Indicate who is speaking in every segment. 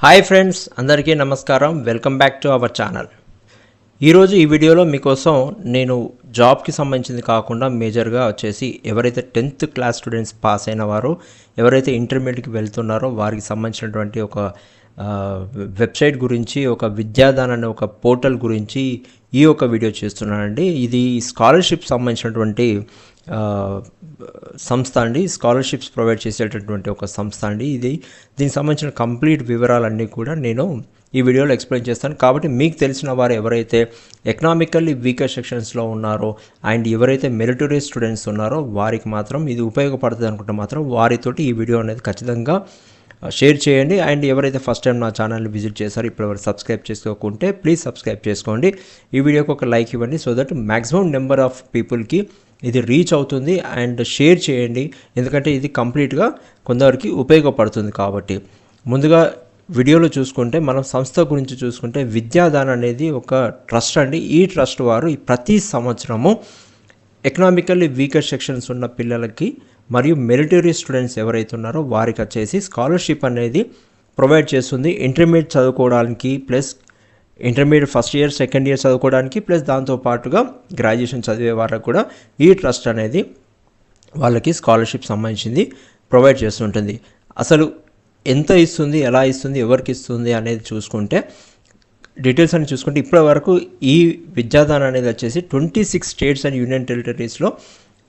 Speaker 1: Hi friends, అందరికీ నమస్కారం. Welcome back to our channel. ఈరోజు ఈ వీడియోలో మీకోసం నేను జాబ్కి సంబంధించింది కాకుండా మేజర్గా వచ్చేసి ఎవరైతే 10th క్లాస్ స్టూడెంట్స్ పాస్ అయిన వారో, ఎవరైతే ఇంటర్మీడియట్కి వెళ్తున్నారో వారికి సంబంధించినటువంటి ఒక వెబ్సైట్ గురించి, ఒక విద్యాదాన్ అనే ఒక పోర్టల్ గురించి ఈ ఒక వీడియో చేస్తున్నానండి. ఇది స్కాలర్షిప్ సంబంధించినటువంటి సంస్థ అండి. స్కాలర్షిప్స్ ప్రొవైడ్ చేసేటటువంటి ఒక సంస్థ అండి. దీనికి సంబంధించిన కంప్లీట్ వివరాలన్నీ కూడా నేను ఈ వీడియోలో ఎక్స్ప్లెయిన్ చేస్తాను. కాబట్టి మీకు తెలిసిన వారు ఎవరైతే ఎకనామికల్లీ వీకర్ సెక్షన్స్లో ఉన్నారో అండ్ ఎవరైతే మెరిటోరియస్ స్టూడెంట్స్ ఉన్నారో వారికి మాత్రం ఇది ఉపయోగపడుతుంది అనుకుంటే మాత్రం వారితోటి ఈ వీడియో అనేది ఖచ్చితంగా షేర్ చేయండి. అండ్ ఎవరైతే ఫస్ట్ టైం నా ఛానల్ని విజిట్ చేశారో ఇప్పటివరకు సబ్స్క్రైబ్ చేసుకోకుంటే ప్లీజ్ సబ్స్క్రైబ్ చేసుకోండి. ఈ వీడియోకి ఒక లైక్ ఇవ్వండి so that maximum number of పీపుల్కి ఇది రీచ్ అవుతుంది. అండ్ షేర్ చేయండి, ఎందుకంటే ఇది కంప్లీట్గా కొందరికి ఉపయోగపడుతుంది. కాబట్టి ముందుగా వీడియోలో చూసుకుంటే మనం సంస్థ గురించి చూసుకుంటే విద్యాదాన్ అనేది ఒక ట్రస్ట్ అండి. ఈ ట్రస్ట్ వారు ప్రతి సంవత్సరము ఎకనామికల్లీ వీకర్ సెక్షన్స్ ఉన్న పిల్లలకి మరియు మెరిటోరియస్ స్టూడెంట్స్ ఎవరైతే ఉన్నారో వారికి వచ్చేసి స్కాలర్షిప్ అనేది ప్రొవైడ్ చేస్తుంది. ఇంటర్మీడియట్ చదువుకోవడానికి plus intermediate first year second year చదువుకోవడానికి ప్లస్ దాంతోపాటుగా గ్రాడ్యుయేషన్ చదివే వారికి కూడా ఈ ట్రస్ట్ అనేది వాళ్ళకి స్కాలర్షిప్ సంబంధించింది ప్రొవైడ్ చేస్తుంటుంది. అసలు ఎంత ఇస్తుంది, ఎలా ఇస్తుంది, ఎవరికి ఇస్తుంది అనేది చూసుకుంటే డీటెయిల్స్ అని చూసుకుంటే ఇప్పటి వరకు ఈ విద్యాదాన్ అనేది వచ్చేసి 26 స్టేట్స్ అండ్ యూనియన్ టెరిటరీస్లో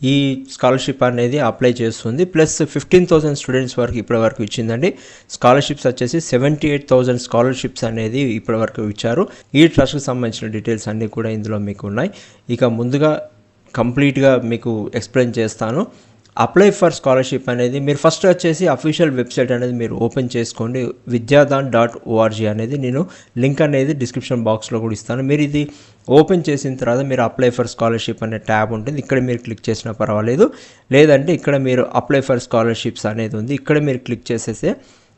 Speaker 1: ఈ స్కాలర్షిప్ అనేది అప్లై చేస్తుంది. ప్లస్ 15,000 స్టూడెంట్స్ వరకు ఇప్పటివరకు ఇచ్చిందండి. స్కాలర్షిప్స్ వచ్చేసి 78,000 స్కాలర్షిప్స్ అనేది ఇప్పటివరకు ఇచ్చారు. ఈ ట్రస్ట్కి సంబంధించిన డీటెయిల్స్ అన్నీ కూడా ఇందులో మీకు ఉన్నాయి. ఇక ముందుగా కంప్లీట్గా మీకు ఎక్స్ప్లెయిన్ చేస్తాను. అప్లై ఫర్ స్కాలర్షిప్ అనేది మీరు ఫస్ట్ వచ్చేసి అఫీషియల్ వెబ్సైట్ అనేది మీరు ఓపెన్ చేసుకోండి. vidyadan.org అనేది నేను లింక్ అనేది డిస్క్రిప్షన్ బాక్స్లో కూడా ఇస్తాను. మీరు ఇది ఓపెన్ చేసిన తర్వాత మీరు అప్లై ఫర్ స్కాలర్షిప్ అనే ట్యాబ్ ఉంటుంది. ఇక్కడ మీరు క్లిక్ చేసినా పర్వాలేదు, లేదంటే ఇక్కడ మీరు అప్లై ఫర్ స్కాలర్షిప్స్ అనేది ఉంది. ఇక్కడ మీరు క్లిక్ చేసేస్తే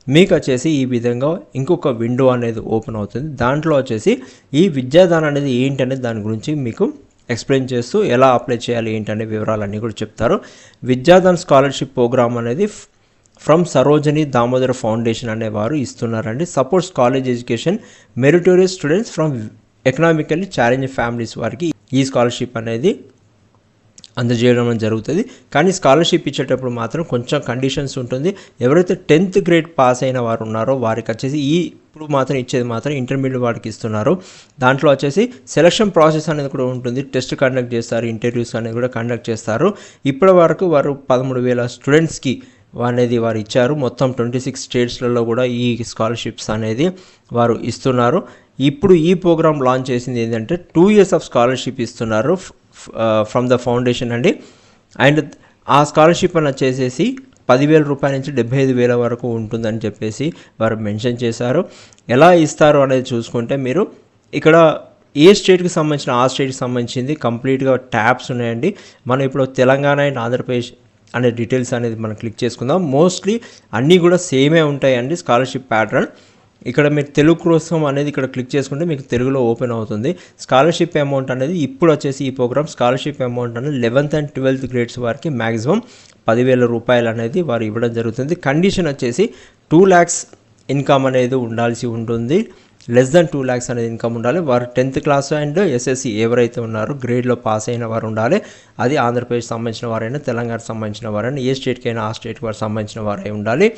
Speaker 1: మీకు వచ్చేసి ఈ విధంగా ఇంకొక విండో అనేది ఓపెన్ అవుతుంది. దాంట్లో వచ్చేసి ఈ విద్యాదాన్ అనేది ఏంటనేది దాని గురించి మీకు ఎక్స్ప్లెయిన్ చేస్తూ ఎలా అప్లై చేయాలి ఏంటనే వివరాలన్నీ కూడా చెప్తారు. విద్యాదాన్ స్కాలర్షిప్ ప్రోగ్రామ్ అనేది ఫ్రమ్ సరోజిని దామోదర్ ఫౌండేషన్ అనేవారు ఇస్తున్నారండి. Supports college education meritorious students from economically challenge families వారికి ఈ స్కాలర్షిప్ అనేది అందజేయడం జరుగుతుంది. కానీ స్కాలర్షిప్ ఇచ్చేటప్పుడు మాత్రం కొంచెం కండిషన్స్ ఉంటుంది. ఎవరైతే 10th గ్రేడ్ పాస్ అయిన వారు ఉన్నారో వారికి వచ్చేసి ఇప్పుడు మాత్రం ఇచ్చేది మాత్రం ఇంటర్మీడియట్ వారికి ఇస్తున్నారు. దాంట్లో వచ్చేసి సెలక్షన్ ప్రాసెస్ అనేది కూడా ఉంటుంది. టెస్ట్ కండక్ట్ చేస్తారు, ఇంటర్వ్యూస్ అనేది కూడా కండక్ట్ చేస్తారు. ఇప్పటి వరకు వారు 13,000 స్టూడెంట్స్కి అనేది వారు ఇచ్చారు. మొత్తం 26 స్టేట్స్లలో కూడా ఈ స్కాలర్షిప్స్ అనేది వారు ఇస్తున్నారు. ఇప్పుడు ఈ ప్రోగ్రామ్ లాంచ్ చేసింది ఏంటంటే 2 years ఆఫ్ స్కాలర్షిప్ ఇస్తున్నారు ఫ్రమ్ ద ఫౌండేషన్ అండి. అండ్ ఆ స్కాలర్షిప్ అని వచ్చేసేసి 10,000 రూపాయల నుంచి 75,000 వరకు ఉంటుందని చెప్పేసి వారు మెన్షన్ చేశారు. ఎలా ఇస్తారు అనేది చూసుకుంటే మీరు ఇక్కడ ఏ స్టేట్కి సంబంధించిన ఆ స్టేట్కి సంబంధించింది కంప్లీట్గా ట్యాబ్స్ ఉన్నాయండి. మనం ఇప్పుడు తెలంగాణ అండ్ ఆంధ్రప్రదేశ్ అనే డీటెయిల్స్ అనేది మనం క్లిక్ చేసుకుందాం. మోస్ట్లీ అన్నీ కూడా సేమే ఉంటాయండి స్కాలర్షిప్ ప్యాటర్న్. ఇక్కడ మీరు తెలుగు కోసం అనేది ఇక్కడ క్లిక్ చేసుకుంటే మీకు తెలుగులో ఓపెన్ అవుతుంది. స్కాలర్షిప్ అమౌంట్ అనేది ఇప్పుడు వచ్చేసి ఈ ప్రోగ్రామ్ స్కాలర్షిప్ అమౌంట్ అనేది 11th and 12th గ్రేడ్స్ వారికి మ్యాక్సిమం 10,000 రూపాయలు అనేది వారు ఇవ్వడం జరుగుతుంది. కండిషన్ వచ్చేసి 2 lakhs ఇన్కమ్ అనేది ఉండాల్సి ఉంటుంది. లెస్ దెన్ 2 lakhs అనేది ఇన్కమ్ ఉండాలి. వారు 10th క్లాస్ అండ్ SSC ఎవరైతే ఉన్నారో గ్రేడ్లో పాస్ అయిన వారు ఉండాలి. అది ఆంధ్రప్రదేశ్ సంబంధించిన వారైనా, తెలంగాణకు సంబంధించిన వారైనా, ఏ స్టేట్కి అయినా ఆ స్టేట్కి వారు సంబంధించిన వారై ఉండాలి.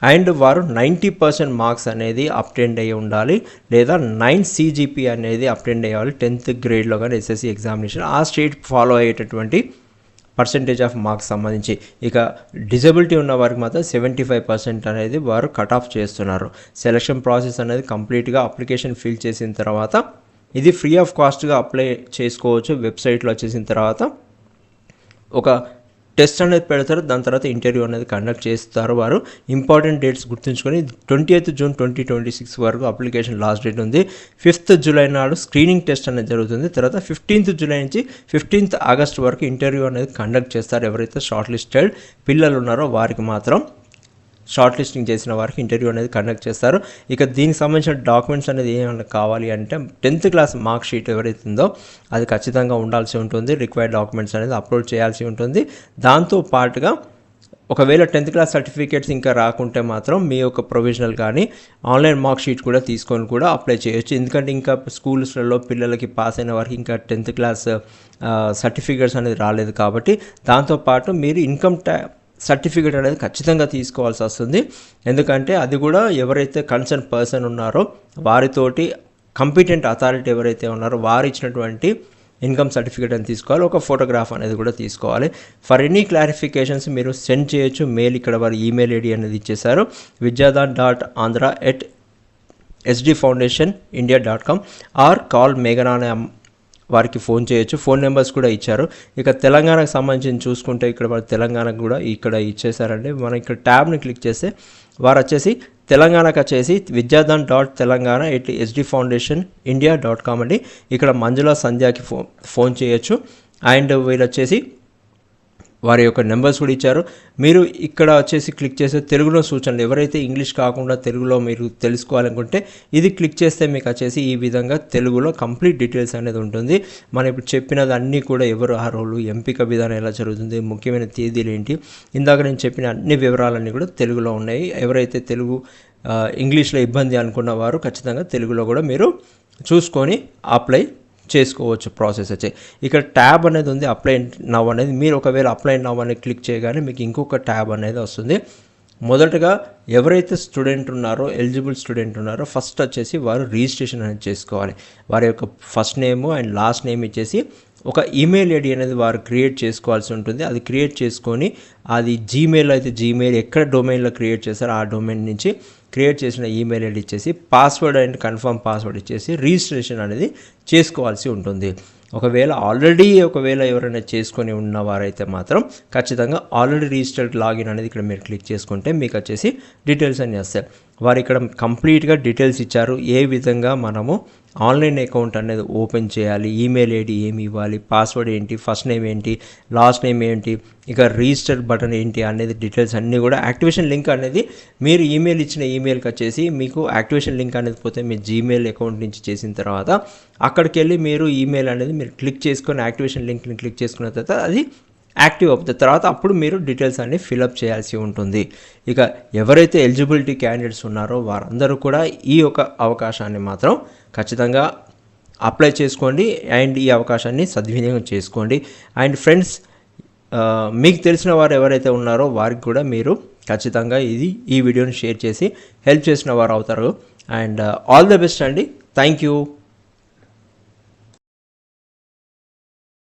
Speaker 1: అండ్ వారు 90% మార్క్స్ అనేది అప్టెండ్ అయ్యి ఉండాలి, లేదా 9 CGP అనేది అప్టెండ్ అయ్యాలి 10th గ్రేడ్లో కానీ SSC ఎగ్జామినేషన్ ఆ స్టేట్ ఫాలో అయ్యేటటువంటి పర్సంటేజ్ ఆఫ్ మార్క్స్ సంబంధించి. ఇక డిజబిలిటీ ఉన్న వారికి మాత్రం 75% అనేది వారు కట్ ఆఫ్ చేస్తున్నారు. సెలక్షన్ ప్రాసెస్ అనేది కంప్లీట్గా అప్లికేషన్ ఫిల్ చేసిన తర్వాత ఇది ఫ్రీ ఆఫ్ కాస్ట్గా అప్లై చేసుకోవచ్చు. వెబ్సైట్లో వచ్చేసిన తర్వాత ఒక టెస్ట్ అనేది పెడతారు, దాని తర్వాత ఇంటర్వ్యూ అనేది కండక్ట్ చేస్తారు. వారు ఇంపార్టెంట్ డేట్స్ గుర్తుంచుకొని 20th June 2026 వరకు అప్లికేషన్ లాస్ట్ డేట్ ఉంది. 5th July నాడు స్క్రీనింగ్ టెస్ట్ అనేది జరుగుతుంది. తర్వాత 15th July నుంచి 15th August వరకు ఇంటర్వ్యూ అనేది కండక్ట్ చేస్తారు. ఎవరైతే షార్ట్ లిస్టెడ్ పిల్లలు ఉన్నారో వారికి మాత్రం షార్ట్ లిస్టింగ్ చేసిన వారికి ఇంటర్వ్యూ అనేది కండక్ట్ చేస్తారు. ఇక దీనికి సంబంధించిన డాక్యుమెంట్స్ అనేది ఏమైనా కావాలి అంటే 10th క్లాస్ మార్క్ షీట్ ఎవరైతే ఉందో అది ఖచ్చితంగా ఉండాల్సి ఉంటుంది. రిక్వైర్డ్ డాక్యుమెంట్స్ అనేది అప్లోడ్ చేయాల్సి ఉంటుంది. దాంతో పాటుగా ఒకవేళ 10th క్లాస్ సర్టిఫికేట్స్ ఇంకా రాకుంటే మాత్రం మీ యొక్క ప్రొవిజనల్ కానీ ఆన్లైన్ మార్క్ షీట్ కూడా తీసుకొని కూడా అప్లై చేయొచ్చు. ఎందుకంటే ఇంకా స్కూల్స్లలో పిల్లలకి పాస్ అయిన వారికి ఇంకా 10th క్లాస్ సర్టిఫికేట్స్ అనేది రాలేదు కాబట్టి దాంతోపాటు మీరు ఇన్కమ్ సర్టిఫికేట్ అనేది ఖచ్చితంగా తీసుకోవాల్సి వస్తుంది. ఎందుకంటే అది కూడా ఎవరైతే కన్సర్న్ పర్సన్ ఉన్నారో వారితోటి కంపిటెంట్ అథారిటీ ఎవరైతే ఉన్నారో వారు ఇచ్చినటువంటి ఇన్కమ్ సర్టిఫికేట్ అని తీసుకోవాలి. ఒక ఫోటోగ్రాఫ్ అనేది కూడా తీసుకోవాలి. ఫర్ ఎనీ క్లారిఫికేషన్స్ మీరు సెండ్ చేయొచ్చు. మెయిల్ ఇక్కడ వారి ఈమెయిల్ ఐడి అనేది ఇచ్చేసారు, vidyadhan@sdfoundationindia.com ఆర్ కాల్ మేఘనా అనే వారికి ఫోన్ చేయొచ్చు. ఫోన్ నెంబర్స్ కూడా ఇచ్చారు. ఇక తెలంగాణకు సంబంధించి చూసుకుంటే ఇక్కడ వారు తెలంగాణకు కూడా ఇక్కడ ఇచ్చేసారండి. మనం ఇక్కడ ట్యాబ్ని క్లిక్ చేస్తే వారు వచ్చేసి తెలంగాణకు వచ్చేసి vidyadhan.telangana@sdfoundationindia.com అండి. ఇక్కడ మంజుల సంధ్యాకి ఫోన్ చేయొచ్చు. అండ్ వీళ్ళు వచ్చేసి వారి యొక్క నెంబర్స్ కూడా ఇచ్చారు. మీరు ఇక్కడ వచ్చేసి క్లిక్ చేస్తే తెలుగులో సూచనలు, ఎవరైతే ఇంగ్లీష్ కాకుండా తెలుగులో మీరు తెలుసుకోవాలనుకుంటే ఇది క్లిక్ చేస్తే మీకు వచ్చేసి ఈ విధంగా తెలుగులో కంప్లీట్ డీటెయిల్స్ అనేది ఉంటుంది. మనం ఇప్పుడు చెప్పినది అన్నీ కూడా ఎవరు అర్హులు, ఎంపిక విధానం ఎలా జరుగుతుంది, ముఖ్యమైన తేదీలు ఏంటి, ఇందాక నేను చెప్పిన అన్ని వివరాలన్నీ కూడా తెలుగులో ఉన్నాయి. ఎవరైతే తెలుగు ఇంగ్లీష్లో ఇబ్బంది అనుకున్న వారు ఖచ్చితంగా తెలుగులో కూడా మీరు చూసుకొని అప్లై చేసుకోవచ్చు. ప్రాసెస్ వచ్చి ఇక్కడ ట్యాబ్ అనేది ఉంది, అప్లై నవ్ అనేది. మీరు ఒకవేళ అప్లై నవ్ అనేది క్లిక్ చేయగానే మీకు ఇంకొక ట్యాబ్ అనేది వస్తుంది. మొదటగా ఎవరైతే స్టూడెంట్ ఉన్నారో, ఎలిజిబుల్ స్టూడెంట్ ఉన్నారో ఫస్ట్ వచ్చేసి వారు రిజిస్ట్రేషన్ అనేది చేసుకోవాలి. వారి యొక్క first name and last name ఇచ్చేసి ఒక ఈమెయిల్ ఐడి అనేది వారు క్రియేట్ చేసుకోవాల్సి ఉంటుంది. అది క్రియేట్ చేసుకొని అది జీమెయిల్ అయితే జీమెయిల్ ఎక్కడ డొమైన్లో క్రియేట్ చేస్తారో ఆ డొమైన్ నుంచి క్రియేట్ చేసిన ఈమెయిల్ ఐడి ఇచ్చేసి పాస్వర్డ్ అండ్ కన్ఫర్మ్ పాస్వర్డ్ ఇచ్చేసి రిజిస్ట్రేషన్ అనేది చేసుకోవాల్సి ఉంటుంది. ఒకవేళ ఎవరైనా చేసుకొని ఉన్నవారైతే మాత్రం ఖచ్చితంగా ఆల్రెడీ రిజిస్టర్డ్ లాగిన్ అనేది ఇక్కడ మీరు క్లిక్ చేసుకుంటే మీకు వచ్చేసి డీటెయిల్స్ అన్నీ వస్తాయి. వారు ఇక్కడ కంప్లీట్గా డీటెయిల్స్ ఇచ్చారు. ఏ విధంగా మనము ఆన్లైన్ అకౌంట్ అనేది ఓపెన్ చేయాలి, ఈమెయిల్ ఐడి ఏమి ఇవ్వాలి, పాస్వర్డ్ ఏంటి, ఫస్ట్ నేమ్ ఏంటి, లాస్ట్ నేమ్ ఏంటి, ఇక రిజిస్టర్ బటన్ ఏంటి అనేది డీటెయిల్స్ అన్నీ కూడా. యాక్టివేషన్ లింక్ అనేది మీరు ఈమెయిల్ ఇచ్చిన ఈమెయిల్కి వచ్చేసి మీకు యాక్టివేషన్ లింక్ అనేది పోతే మీ జీమెయిల్ అకౌంట్ నుంచి చేసిన తర్వాత అక్కడికి వెళ్ళి మీరు ఈమెయిల్ అనేది మీరు క్లిక్ చేసుకొని యాక్టివేషన్ లింక్ని క్లిక్ చేసుకున్న తర్వాత అది యాక్టివ్ అవుతుంది. తర్వాత అప్పుడు మీరు డీటెయిల్స్ అన్ని ఫిలప్ చేయాల్సి ఉంటుంది. ఇక ఎవరైతే ఎలిజిబిలిటీ క్యాండిడేట్స్ ఉన్నారో వారందరూ కూడా ఈ యొక్క అవకాశాన్ని మాత్రం ఖచ్చితంగా అప్లై చేసుకోండి అండ్ ఈ అవకాశాన్ని సద్వినియోగం చేసుకోండి. అండ్ ఫ్రెండ్స్, మీకు తెలిసిన వారు ఎవరైతే ఉన్నారో వారికి కూడా మీరు ఖచ్చితంగా ఈ వీడియోని షేర్ చేసి హెల్ప్ చేసిన వారు అవుతారు. అండ్ ఆల్ ద బెస్ట్ అండి. Thank you.